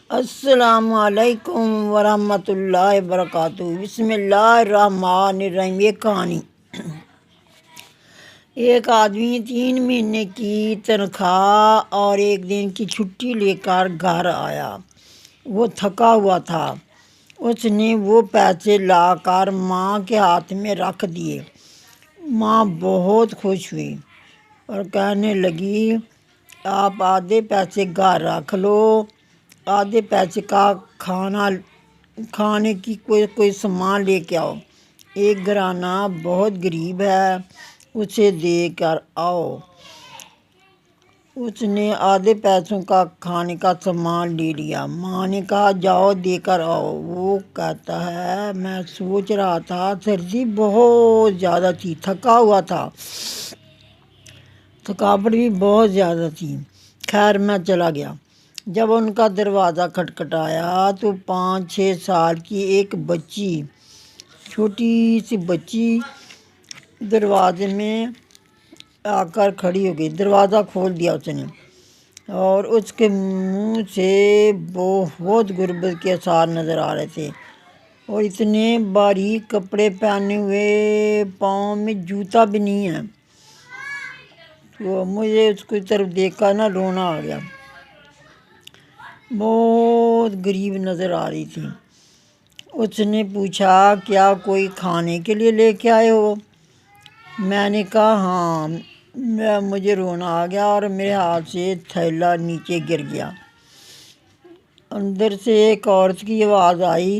السلام علیکم ورحمۃ اللہ وبرکاتہ۔ بسم اللہ الرحمن الرحیم۔ یہ کہانی، ایک آدمی 3 مہینے کی تنخواہ اور ایک دن کی چھٹی لے کر گھر آیا۔ وہ تھکا ہوا تھا۔ اس نے وہ پیسے لا کر ماں کے ہاتھ میں رکھ دیے۔ ماں بہت خوش ہوئی اور کہنے لگی، آپ آدھے پیسے گھر رکھ لو، آدھے پیسے کا کھانے کی کوئی سامان لے کے آؤ۔ ایک گھرانہ بہت غریب ہے، اسے دے کر آؤ۔ اس نے آدھے پیسوں کا کھانے کا سامان لے لیا۔ ماں نے کہا، جاؤ دے کر آؤ۔ وہ کہتا ہے، میں سوچ رہا تھا سردی بہت زیادہ تھی، تھکا ہوا تھا، تھکاوٹ بھی بہت زیادہ تھی۔ خیر میں چلا گیا۔ جب ان کا دروازہ کھٹکھٹایا تو 5-6 سال کی ایک بچی، چھوٹی سی بچی دروازے میں آ کر کھڑی ہو گئی۔ دروازہ کھول دیا اس نے، اور اس کے منہ سے بہت غربت کے آثار نظر آ رہے تھے، اور اتنے باریک کپڑے پہنے ہوئے، پاؤں میں جوتا بھی نہیں ہے۔ تو مجھے اس کی طرف دیکھ کر رونا آ گیا۔ بہت غریب نظر آ رہی تھی۔ اس نے پوچھا، کیا کوئی کھانے کے لیے لے کے آئے ہو؟ میں نے کہا، ہاں۔ مجھے رونا آ گیا اور میرے ہاتھ سے تھیلا نیچے گر گیا۔ اندر سے ایک عورت کی آواز آئی،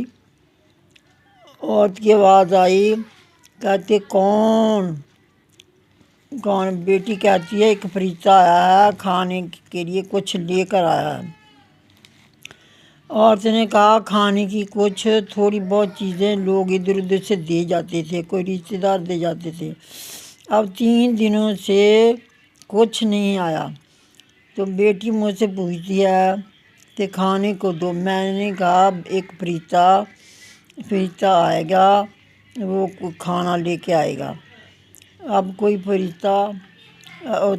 کہتے، کون؟ بیٹی کہتی ہے، ایک فرشتہ آیا ہے، کھانے کے لیے کچھ لے کر آیا ہے۔ عورت نے کہا، کھانے کی کچھ تھوڑی بہت چیزیں لوگ ادھر ادھر سے دے جاتے تھے، کوئی رشتے دار دے جاتے تھے، اب 3 دنوں سے کچھ نہیں آیا۔ تو بیٹی مجھ سے پوچھتی ہے کہ کھانے کو دو۔ میں نے کہا، ایک فرشتہ آئے گا، وہ کھانا لے کے آئے گا۔ اب کوئی فرشتہ،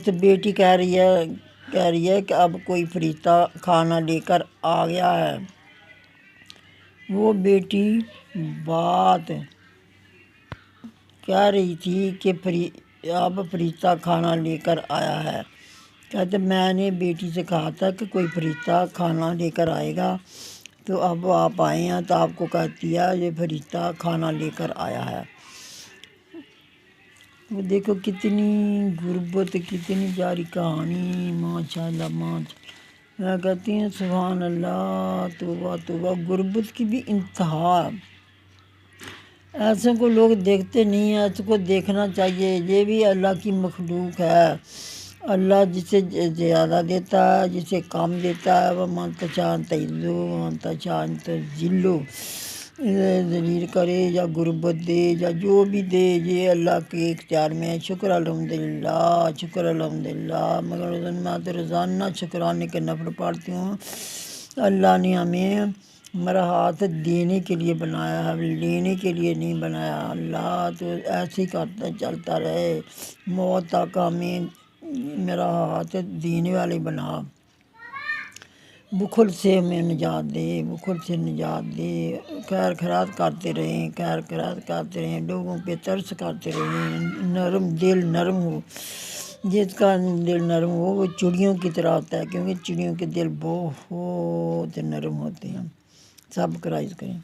تو بیٹی کہہ رہی ہے کہ اب کوئی فرشتہ کھانا لے کر آ گیا ہے۔ وہ بیٹی بات کہہ رہی تھی کہ اب فرشتہ کھانا لے کر آیا ہے۔ کہتے، میں نے بیٹی سے کہا تھا کہ کوئی فرشتہ کھانا لے کر آئے گا، تو اب آپ آئے ہیں تو آپ کو کہتی ہے یہ فرشتہ کھانا لے کر آیا ہے۔ وہ دیکھو کتنی غربت، کتنی پیاری کہانی، ماشاء اللہ میں کہتی ہوں سبحان اللہ، توبہ توبہ، غربت کی بھی انتہا۔ ایسے کو لوگ دیکھتے نہیں ہیں، ایسے کو دیکھنا چاہیے۔ یہ بھی اللہ کی مخلوق ہے۔ اللہ جسے زیادہ دیتا ہے، جسے کم دیتا ہے، وہ مانتا چاہتا عزو مانتا چاہتا ذلو، ذلیل کرے یا غربت دے یا جو بھی دے، یہ اللہ کے اختیار میں ہے۔ شکر الحمدللہ، شکر الحمدللہ۔ مگر میں تو روزانہ شکرانے کے نفل پڑھتی ہوں۔ اللہ نے ہمیں ہمارا ہاتھ دینے کے لیے بنایا ہے، لینے کے لیے نہیں بنایا۔ اللہ تو ایسے ہی کرتا چلتا رہے، موت تک ہمیں میرا ہاتھ دینے والے بنا۔ بخل سے ہمیں نجات دے، بخل سے نجات دے۔ خیر خیرات کرتے رہیں، خیر خیرات کرتے رہیں، لوگوں پہ ترس کرتے رہیں۔ دل نرم ہو، جس کا دل نرم ہو وہ چڑیوں کی طرح ہوتا ہے، کیونکہ چڑیوں کے دل بہت نرم ہوتے ہیں۔ سب کرائز کریں۔